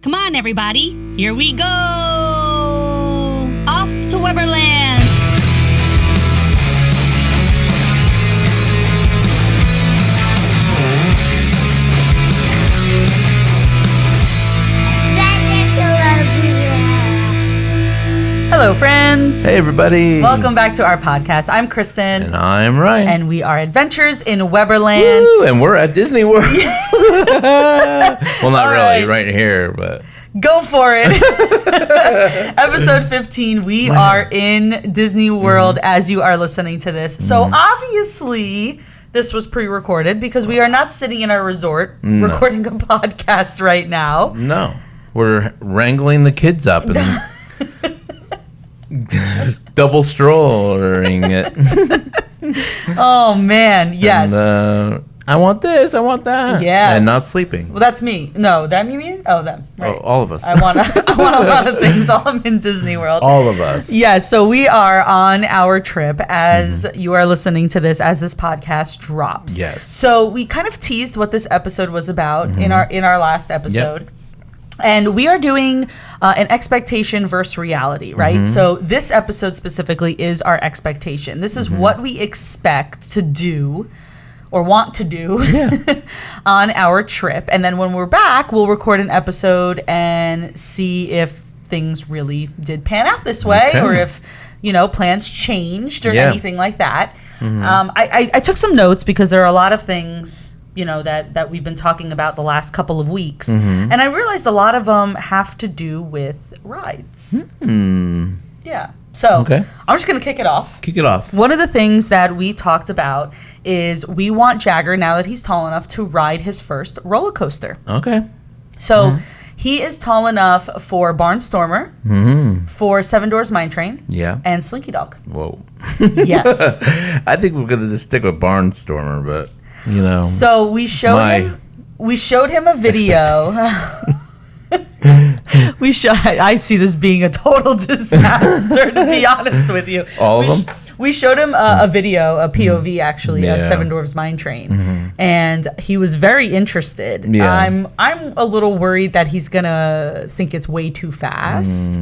Come on, everybody. Here we go. Off to Weberland. Hello, friends. Hey, everybody. Welcome back to our podcast. I'm Kristen. And I'm Ryan. And we are Adventures in Weberland. Woo, and we're at Disney World. Well, not All really, right here, but... Go for it. Episode 15, we are in Disney World as you are listening to this. So obviously, this was pre-recorded because we are not sitting in our resort recording a podcast right now. No. We're wrangling the kids up and just double strolling it. Oh, man. Yes. And, I want this, I want that. Yeah. And not sleeping. Well, that's me. No, them you mean? Oh, them. Right. Oh, all of us. I want a lot of things while I'm in Disney World. All of us. Yeah, so we are on our trip as you are listening to this, as this podcast drops. Yes. So we kind of teased what this episode was about in our last episode. Yep. And we are doing an expectation versus reality, right? So this episode specifically is our expectation. This is what we expect to do or want to do on our trip. And then when we're back, we'll record an episode and see if things really did pan out this way or if, plans changed or anything like that. I took some notes because there are a lot of things that we've been talking about the last couple of weeks. And I realized a lot of them have to do with rides. Yeah. So I'm just going to kick it off. Kick it off. One of the things that we talked about is we want Jagger, now that he's tall enough, to ride his first roller coaster. Okay. So he is tall enough for Barnstormer, for Seven Doors Mine Train, and Slinky Dog. Whoa. Yes. I think we're going to just stick with Barnstormer, but... So we showed him a video. I see this being a total disaster, to be honest with you. All of them? We showed him a video, a POV actually, of Seven Dwarfs Mine Train, and he was very interested. I'm a little worried that he's gonna think it's way too fast.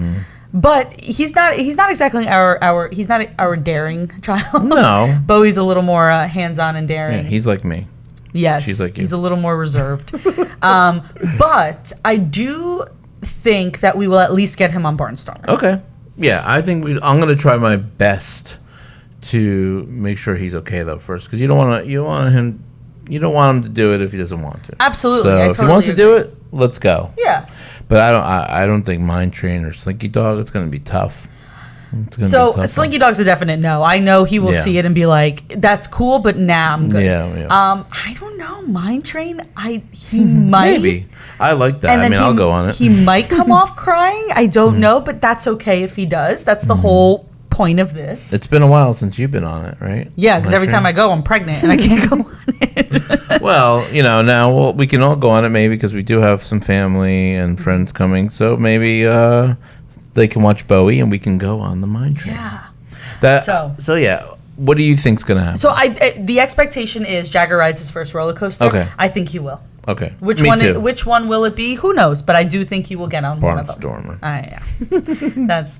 But he's not exactly our daring child. No. Bowie's a little more hands-on and daring. Yeah, he's like me. Yes. She's like you. He's a little more reserved. But I do think that we will at least get him on Barnstormer. Okay. Yeah, I think I'm going to try my best to make sure he's okay though first, because you don't want him to do it if he doesn't want to. Absolutely. So if he wants to do it, let's go. Yeah. But I don't think Mine Train or Slinky Dog, it's going to be tough. So Slinky Dog's a definite no. I know he will see it and be like, "That's cool," but I'm good. Yeah. I don't know. Mine Train. He might. Maybe. I like that. I'll go on it. He might come off crying. I don't know, but that's okay if he does. That's the whole point of this. It's been a while since you've been on it, right? Yeah, because every time I go, I'm pregnant and I can't go on it. Well, now we can all go on it maybe because we do have some family and friends coming. So maybe they can watch Bowie and we can go on the Mine Train. Yeah. So yeah. What do you think's going to happen? So the expectation is Jagger rides his first roller coaster. Okay. I think he will. Okay. Which one will it be? Who knows? But I do think he will get on one of them. Barnstormer. Yeah. That's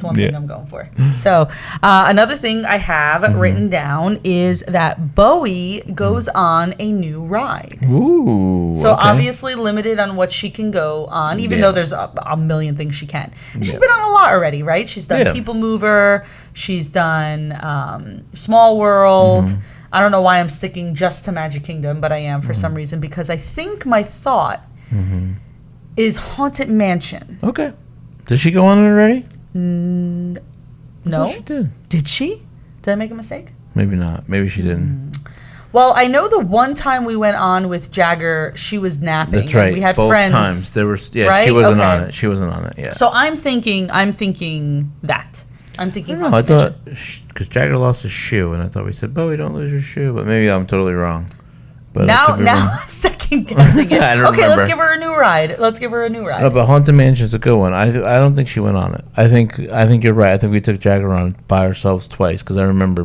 one thing I'm going for. So another thing I have written down is that Bowie goes on a new ride. Ooh. So obviously limited on what she can go on, even though there's a million things she can. And she's been on a lot already, right? She's done People Mover. She's done Small World. I don't know why I'm sticking just to Magic Kingdom, but I am for some reason, because I think my thought is Haunted Mansion. Okay. Did she go on it already? No. She did. Did she? Did I make a mistake? Maybe not. Maybe she didn't. Well, I know the one time we went on with Jagger, she was napping. That's right. We had both friends. Times. There were, right? She wasn't on it. She wasn't on it, yeah. So I'm thinking that. I'm thinking I thought, because Jagger lost his shoe, and I thought we said, Bowie, don't lose your shoe. But maybe I'm totally wrong. But now I'm second guessing it. I don't remember. Let's give her a new ride. No, but Haunted Mansion's a good one. I don't think she went on it. I think you're right. I think we took Jagger on by ourselves twice, because I remember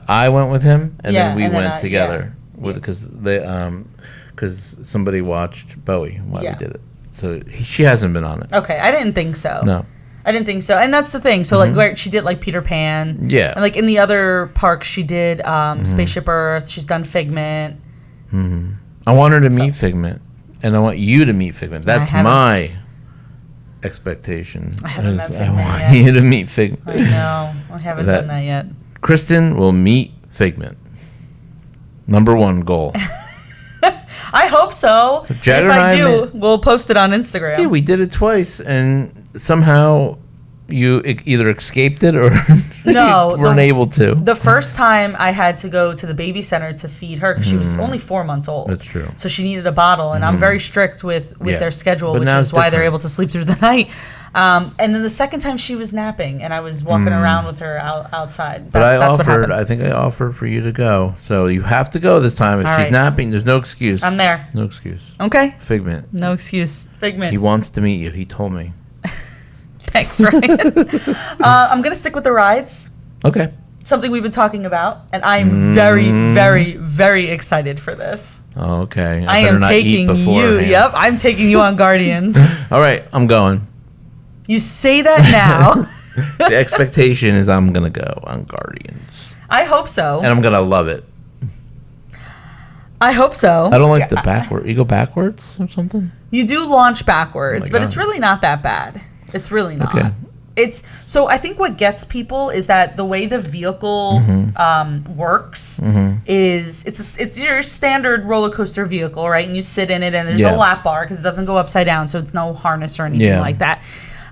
I went with him, and then we went together because somebody watched Bowie while we did it. So she hasn't been on it. Okay, I didn't think so. No. I didn't think so. And that's the thing. So, like, where she did, like, Peter Pan. Yeah. And, like, in the other parks, she did Spaceship Earth. She's done Figment. I want her to meet Figment. And I want you to meet Figment. That's my expectation. I haven't met Figment I want yet. you to meet Figment. I know. I haven't done that yet. Kristen will meet Figment. Number 1 goal. I hope so. Jagger if and I I do, we'll post it on Instagram. Yeah, we did it twice, and somehow you either escaped it or No, weren't able to. The first time I had to go to the baby center to feed her because she was only 4 months old. That's true. So she needed a bottle, and I'm very strict with their schedule, But which now is it's why they're different. able to sleep through the night. And then the second time she was napping, and I was walking around with her outside. But That's what happened. I think I offered for you to go. So you have to go this time. If All she's right. napping, there's no excuse. I'm there. No excuse. Okay. Figment. No excuse. Figment. He wants to meet you. He told me. Thanks, Ryan. I'm going to stick with the rides. Okay. Something we've been talking about, and I am very, very, very excited for this. Okay. I better am not eat taking you. beforehand. Yep, I'm taking you on Guardians. All right. I'm going. You say that now. The expectation is I'm going to go on Guardians. I hope so. And I'm going to love it. I hope so. I don't like the backward. You go backwards or something? You do launch backwards, Oh my but God. it's really not that bad. It's really not. Okay. It's so I think what gets people is that the way the vehicle works is it's your standard roller coaster vehicle, right? And you sit in it, and there's Yeah. a lap bar because it doesn't go upside down, so it's no harness or anything Yeah. like that.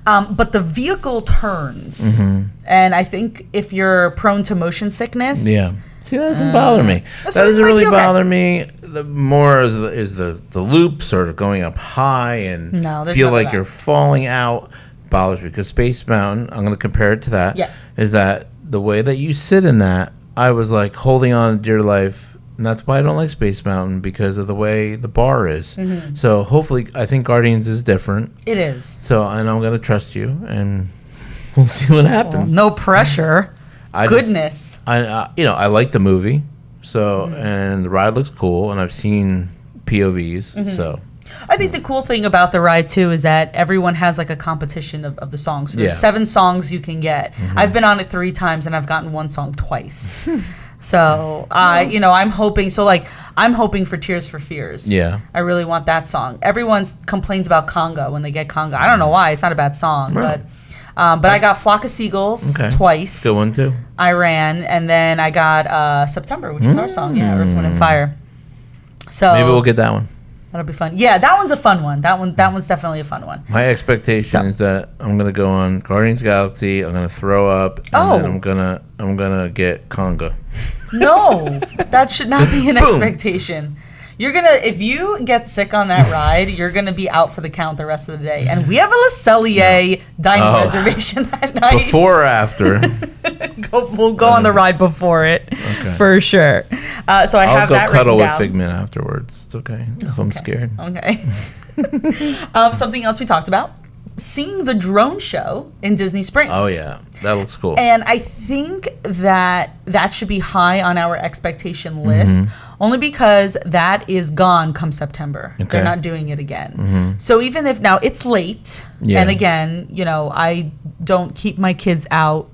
But the vehicle turns, and I think if you're prone to motion sickness, Yeah. See, that doesn't bother me. That so it doesn't might be really okay. bother me. The more is the loops or going up high and No, there's feel none of like that. you're falling out bothers me. Because Space Mountain, I'm going to compare it to that. Yeah. Is that the way that you sit in that? I was like holding on to dear life, and that's why I don't like Space Mountain because of the way the bar is. So hopefully, I think Guardians is different. it is. So and I'm going to trust you, and we'll see what happens. No pressure. I just- Goodness. I like the movie, so and the ride looks cool, and I've seen POVs, so I think the cool thing about the ride too is that everyone has like a competition of the songs. So there's Yeah. 7 songs you can get. I've been on it 3 times and I've gotten 1 song twice. So I'm hoping. So like I'm hoping for Tears for Fears. Yeah. I really want that song. Everyone complains about Conga when they get Conga. I don't know why. It's not a bad song, Right. but I got Flock of Seagulls Okay. twice. good one too. I ran, and then I got September, which is our song. Yeah, Earth, Wind, and Fire. So Maybe we'll get that one. that'll be fun. Yeah, that one's a fun one. That one's definitely a fun one. My expectation is that I'm gonna go on Guardians of the Galaxy. I'm gonna throw up, and then I'm gonna get Conga. No, that should not be an Boom. expectation. If you get sick on that ride, you're gonna be out for the count the rest of the day. And we have a Le Cellier dining reservation that night. Before or after? We'll go on the ride before it, for sure. So I I'll have go that cuddle written with down. Figment afterwards. It's okay if I'm scared. Okay. Something else we talked about: seeing the drone show in Disney Springs. Oh yeah, that looks cool. And I think that should be high on our expectation list, only because that is gone come September. Okay. They're not doing it again. So even if now it's late, Yeah. and again, I don't keep my kids out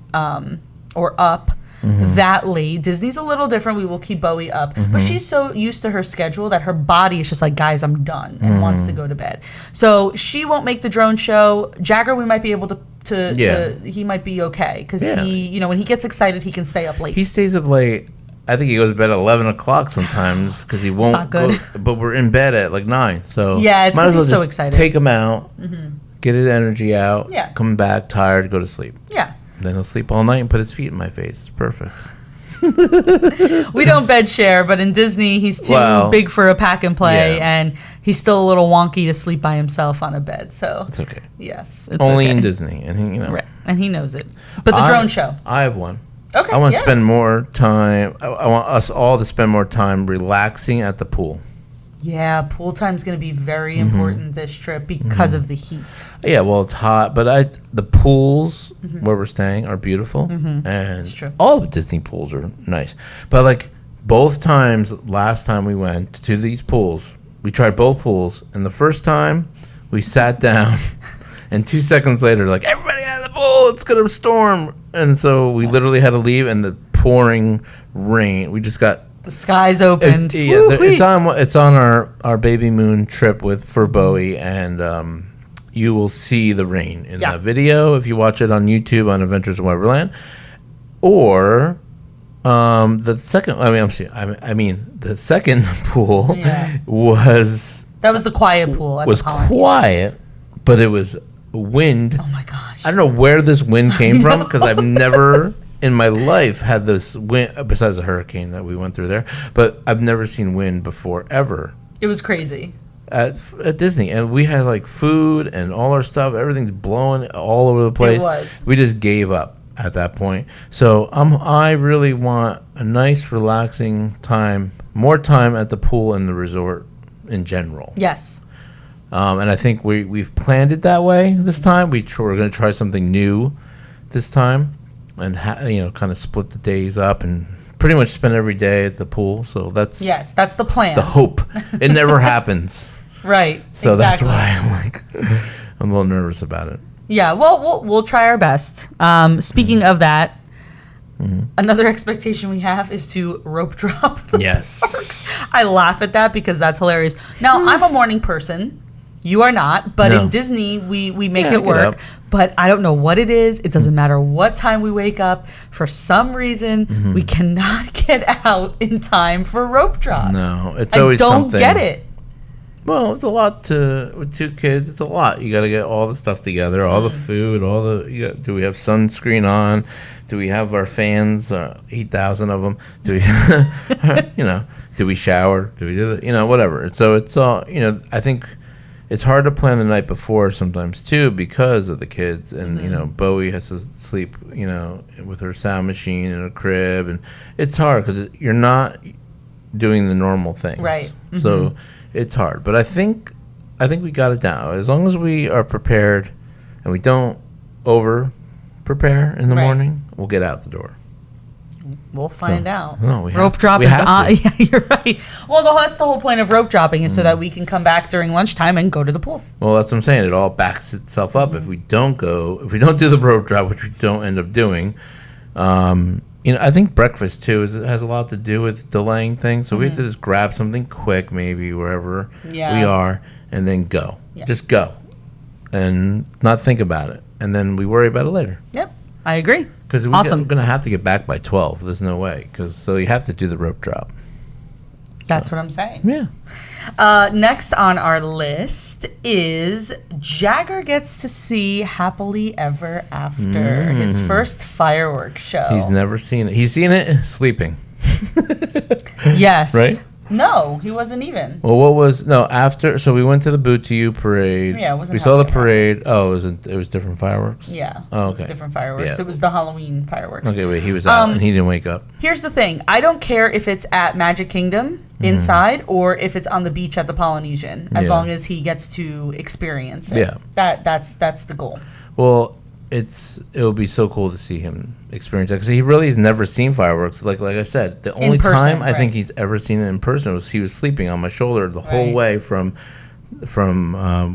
or up that late. Disney's a little different. We will keep Bowie up, but she's so used to her schedule that her body is just like, guys, I'm done, and wants to go to bed. So she won't make the drone show. Jagger, we might be able to he might be okay because Yeah. he, when he gets excited, he can stay up late. He stays up late. I think he goes to bed at 11 o'clock sometimes because he won't not good. go. But we're in bed at like 9. So Yeah, it's might 'cause as well he's so just excited. Take him out, get his energy out, Yeah. come back tired, go to sleep. Yeah. Then he'll sleep all night and put his feet in my face. It's perfect. We don't bed share, but in Disney, he's too big for a pack and play, Yeah. and he's still a little wonky to sleep by himself on a bed. So, It's okay. yes. It's Only okay. in Disney. And he, Right. And he knows it. But the drone show. I have one. Okay. I want to yeah. spend more time. I want us all to spend more time relaxing at the pool. Yeah, pool time's going to be very important this trip because of the heat. Yeah, well, it's hot, but the pools where we're staying are beautiful, and true. all the Disney pools are nice. But like both times, last time we went to these pools, we tried both pools, and the first time We sat down, and 2 seconds later, like, everybody out of the pool, it's going to storm. And so we literally had to leave, and the pouring rain. We just got... The skies opened. It's on our baby moon trip for Bowie, and you will see the rain in the video if you watch it on YouTube on Adventures in Weberland. Or the second pool was... That was the quiet pool. Was quiet, but it was wind. Oh my gosh! I don't know where this wind came from, because I've never in my life had this wind, besides the hurricane that we went through there. But I've never seen wind before ever. It was crazy at Disney, and we had like food and all our stuff. Everything's blowing all over the place. It was. We just gave up at that point. So I really want a nice, relaxing time, more time at the pool and the resort in general. Yes. And I think we've planned it that way this time. We're going to try something new this time, and kind of split the days up and pretty much spend every day at the pool. So that's the plan. The hope. It never happens. Right. So exactly. That's why I'm a little nervous about it. Yeah. Well, we'll try our best. Speaking of that. Another expectation we have is to rope drop the parks. I laugh at that because that's hilarious. Now, I'm a morning person. You are not. But in Disney, we make it work. But I don't know what it is. It doesn't matter what time we wake up. For some reason, we cannot get out in time for rope drop. No, it's always something. I don't get it. Well, it's a lot with 2 kids. It's a lot. You got to get all the stuff together, all the food, do we have sunscreen on? Do we have our fans? 8,000 of them. Do we, do we shower? Do we do that? Whatever. So it's all, I think it's hard to plan the night before sometimes too, because of the kids, and Bowie has to sleep, with her sound machine in a crib, and it's hard because you're not doing the normal things, right? So it's hard, but I think we got it down. As long as we are prepared and we don't over prepare in the morning, we'll get out the door. We'll find out. No, rope drop is on. Yeah, you're right. Well, that's the whole point of rope dropping, is so that we can come back during lunchtime and go to the pool. Well, that's what I'm saying. It all backs itself up if we don't do the rope drop, which we don't end up doing. I think breakfast too has a lot to do with delaying things. So we have to just grab something quick, maybe wherever we are, and then go. Yeah. Just go, and not think about it, and then we worry about it later. Yep, I agree. Because we're going to have to get back by 12. There's no way. So you have to do the rope drop. That's what I'm saying. Yeah. Next on our list is Jagger gets to see Happily Ever After, his first fireworks show. He's never seen it. He's seen it sleeping. Yes. Right? No, he wasn't even. Well, after? So we went to the Boot to You parade. Yeah, it wasn't. We saw the parade. Oh, it was different fireworks? Yeah. Oh, okay. It was different fireworks. Yeah. It was the Halloween fireworks. Okay, wait, he was out and he didn't wake up. Here's the thing. I don't care if it's at Magic Kingdom inside or if it's on the beach at the Polynesian, as long as he gets to experience it. Yeah. That's the goal. Well, it would be so cool to see him experience that, because he really has never seen fireworks. Like I said, the only time I think he's ever seen it in person was he was sleeping on my shoulder the whole way from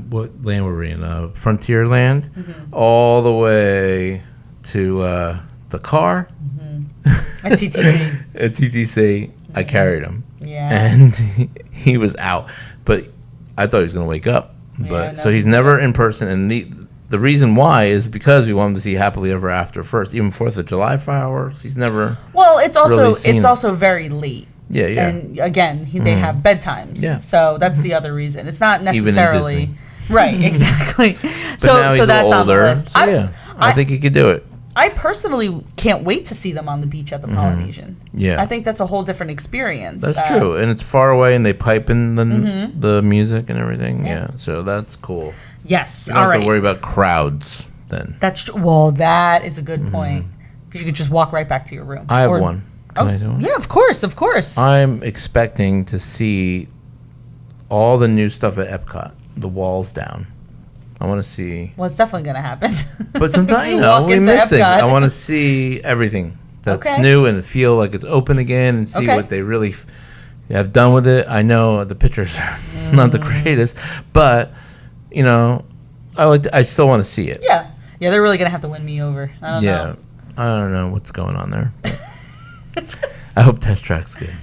what land were we in? Frontierland, all the way to the car at TTC. At TTC, I carried him, and he was out, but I thought he was going to wake up. But so he's never in person, and the reason why is because we want him to see Happily Ever After first. Even 4th of July fireworks, he's never. Well, it's also very late. Yeah. And again, they have bedtimes. Yeah. So that's the other reason. It's not necessarily Even in Disney. right. Exactly. So that's on the list. So I think he could do it. I personally can't wait to see them on the beach at the Polynesian. Yeah. I think that's a whole different experience. That's true, and it's far away, and they pipe in the music and everything. Yeah. So that's cool. Yes. You don't have to worry about crowds then. That is a good point, because you could just walk right back to your room. I have one. Can I do one? Yeah, of course. I'm expecting to see all the new stuff at Epcot. The walls down. I want to see. Well, it's definitely going to happen. But sometimes we miss things. I want to see everything that's new and feel like it's open again, and see what they really have done with it. I know the pictures are not the greatest, but you know, I still want to see it. Yeah. Yeah, they're really going to have to win me over. I don't know. I don't know what's going on there. I hope Test Track's good.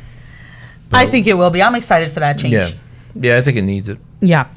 I think it will be. I'm excited for that change. Yeah. Yeah, I think it needs it. Yeah.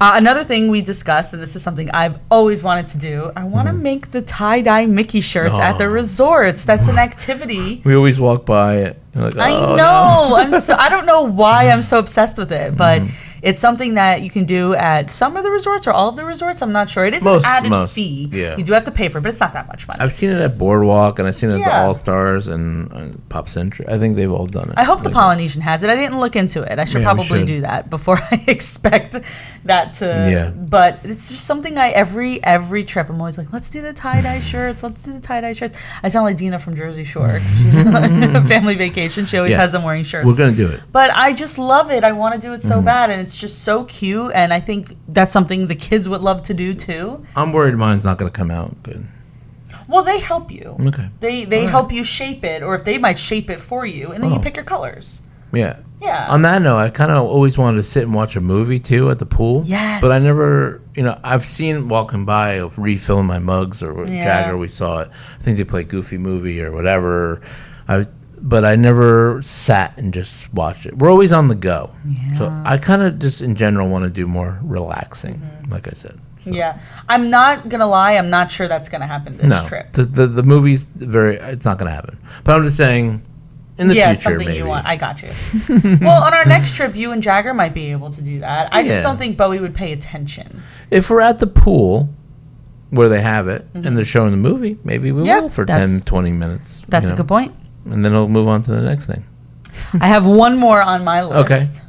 Another thing we discussed, and this is something I've always wanted to do, I want to make the tie-dye Mickey shirts at the resorts. That's an activity. We always walk by it. Like, I know. I don't know why I'm so obsessed with it, but it's something that you can do at some of the resorts or all of the resorts. I'm not sure. It is an added fee. Yeah. You do have to pay for it, but it's not that much money. I've seen it at Boardwalk, and I've seen it at the All-Stars and Pop Century. I think they've all done it. I hope the Polynesian has it. I didn't look into it. I should probably do that before I expect that to. Yeah. But it's just something every trip I'm always like, let's do the tie-dye shirts. Let's do the tie-dye shirts. I sound like Dina from Jersey Shore. She's on a family vacation. She always has them wearing shirts. We're going to do it. But I just love it. I want to do it so bad, and it's just so cute, and I think that's something the kids would love to do too. I'm worried mine's not going to come out good. Well, they help you. Okay. They help you shape it, or if they might shape it for you, and then you pick your colors. Yeah. Yeah. On that note, I kind of always wanted to sit and watch a movie too at the pool. Yes. But I never, I've seen walking by refilling my mugs or Jagger. We saw it. I think they played Goofy Movie or whatever. But I never sat and just watched it. We're always on the go. Yeah. So I kind of just in general want to do more relaxing, like I said. So. Yeah. I'm not going to lie. I'm not sure that's going to happen this trip. The movie's it's not going to happen. But I'm just saying in the future, something maybe. You want. I got you. Well, on our next trip, you and Jagger might be able to do that. I just don't think Bowie would pay attention. If we're at the pool where they have it and they're showing the movie, maybe we will for 10, 20 minutes. That's a good point. And then we'll move on to the next thing. I have one more on my list. Okay.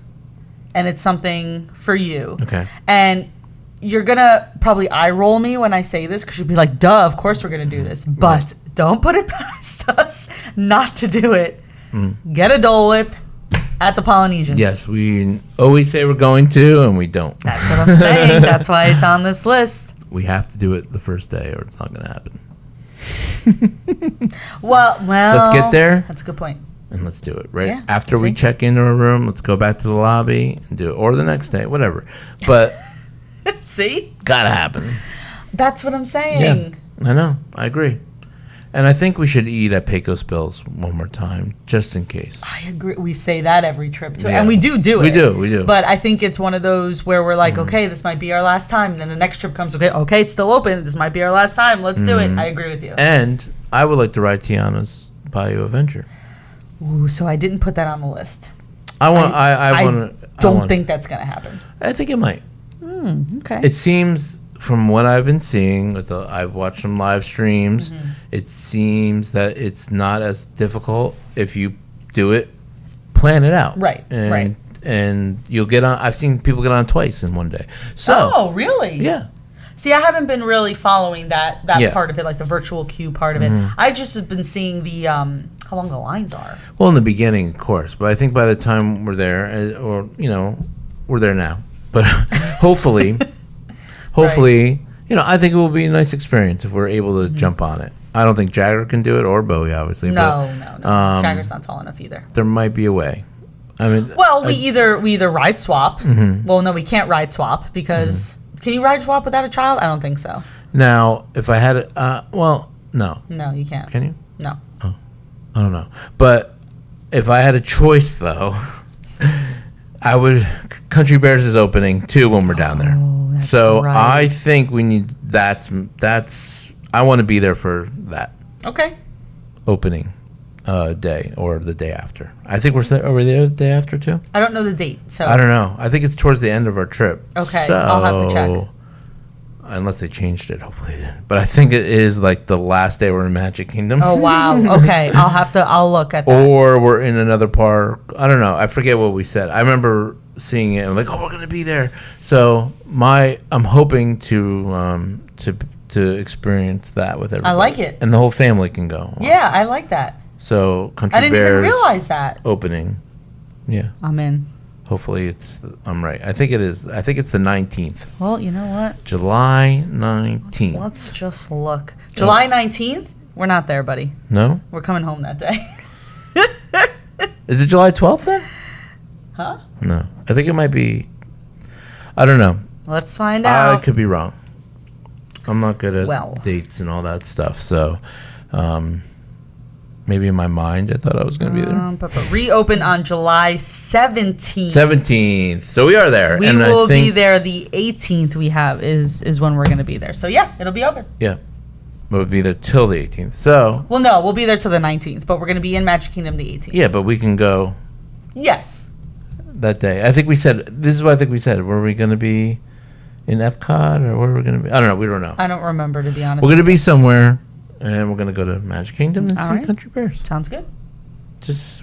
And it's something for you. Okay. And you're going to probably eye roll me when I say this because you'll be like, duh, of course we're going to do this. But don't put it past us not to do it. Get a Dole Whip at the Polynesian. Yes, we always say we're going to, and we don't. That's what I'm saying. That's why it's on this list. We have to do it the first day or it's not going to happen. Well, let's get there. That's a good point. And let's do it, right? Yeah, after we check into our room, let's go back to the lobby and do it. Or the next day, whatever. But see? Gotta happen. That's what I'm saying. Yeah, I know. I agree. And I think we should eat at Pecos Bills one more time, just in case. I agree. We say that every trip, too. Yeah. And we do it. We do. But I think it's one of those where we're like, okay, this might be our last time. And then the next trip comes, okay, it's still open. This might be our last time. Let's do it. I agree with you. And I would like to ride Tiana's Bayou Adventure. Ooh, so I didn't put that on the list. I don't think that's going to happen. I think it might. Okay. It seems... From what I've been seeing, I've watched some live streams. It seems that it's not as difficult if you do it, plan it out. Right. And you'll get on. I've seen people get on twice in one day. So. Oh, really? Yeah. See, I haven't been really following that part of it, like the virtual queue part of it. I just have been seeing the how long the lines are. Well, in the beginning, of course, but I think by the time we're there, we're there now. But hopefully. Hopefully, I think it will be a nice experience if we're able to jump on it. I don't think Jagger can do it or Bowie, obviously. No. Jagger's not tall enough either. There might be a way. I mean, well, we either ride swap. Well, no, we can't ride swap because can you ride swap without a child? I don't think so. Now, if I had no. No, you can't. Can you? No. Oh, I don't know. But if I had a choice, though, I would. Country Bears is opening too when we're down there. So right. I think we need that's I want to be there for that. Okay. Opening day or the day after. I think are we there the day after too? I don't know the date, so I don't know. I think it's towards the end of our trip. Okay, so, I'll have to check. Unless they changed it, hopefully. But I think it is like the last day we're in Magic Kingdom. Oh wow. Okay, I'll look at that. Or we're in another park. I don't know. I forget what we said. I remember seeing it and like, oh, we're gonna be there. So I'm hoping to experience that with everybody. I like it. And the whole family can go. Yeah, I like that. So Country I didn't Bears even realize that. Opening. Yeah. I'm in. Hopefully I'm right. I think it is. I think it's the 19th. Well, you know what? July 19th. Let's just look. July 19th? We're not there, buddy. No? We're coming home that day. Is it July 12th then? Huh? No. I think it might be. I don't know. Let's find I out. could be wrong. I'm not good at Well. dates and all that stuff. So maybe in my mind I thought I was going to be there. But reopen on July 17th. 17th. So we are there. We and will I think, be there. The 18th we have is when we're going to be there. So yeah, it'll be open. Yeah. We'll be there till the 18th. So. Well, no, we'll be there till the 19th, but we're going to be in Magic Kingdom the 18th. Yeah, but we can go Yes. that day. I think we said, this is what I think we said. Were we going to be in Epcot or where were we going to be? I don't know. We don't know. I don't remember, to be honest. We're going to be somewhere and we're going to go to Magic Kingdom and All see right. Country Bears. Sounds good.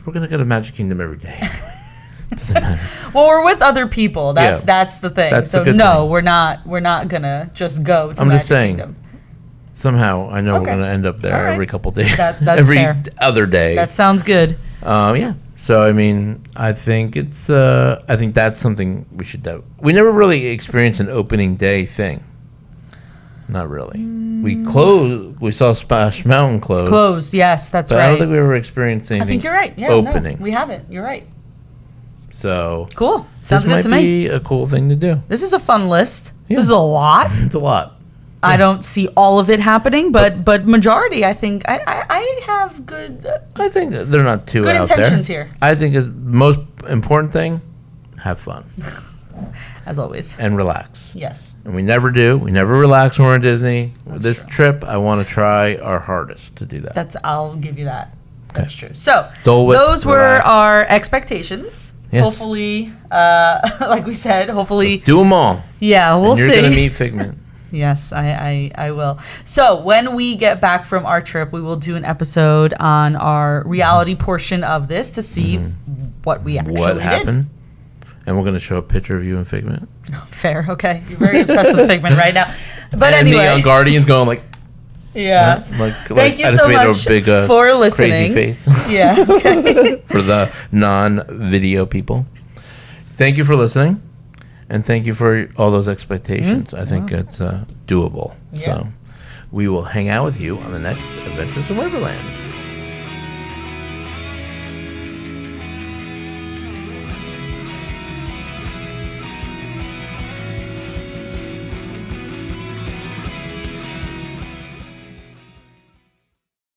We're going to go to Magic Kingdom every day. Doesn't matter. Well, we're with other people. That's the thing. That's so the good no, thing. we're not gonna just go to I'm Magic just saying. Kingdom. Somehow, I know Okay. we're going to end up there All right. every couple days. That's every fair. other day. That sounds good. Yeah. So, I mean, I think it's, I think that's something we should do. We never really experienced an opening day thing. Not really. We saw Splash Mountain close. Close. Yes, that's But right. I don't think we ever experienced anything I think you're right. Yeah, opening. No, we haven't. You're right. So, Cool. Sounds this good to might me. be a cool thing to do. This is a fun list. Yeah. This is a lot. It's a lot. I don't see all of it happening, but majority, I think I have good. I think they're not too Good out intentions there. here. I think is most important thing, have fun As always. and relax. Yes. And we never do. We never relax when we're in Disney. That's This true. trip, I want to try our hardest to do that. I'll give you that. That's true. So Dole Whip, those were relax. our expectations. Yes. Hopefully, like we said, hopefully, Do them all. yeah, we'll and you're see. going to meet Figment. Yes, I will. So when we get back from our trip, we will do an episode on our reality portion of this to see what we actually What did. happened. And we're going to show a picture of you and Figment. Fair, okay. You're very obsessed with Figment right now. But and anyway, me on Guardians going like, yeah. like you I just so made much a big for listening. crazy face Yeah, okay. for the non-video people. Thank you for listening. And thank you for all those expectations. I think it's doable. Yeah. So we will hang out with you on the next Adventures in Weberland.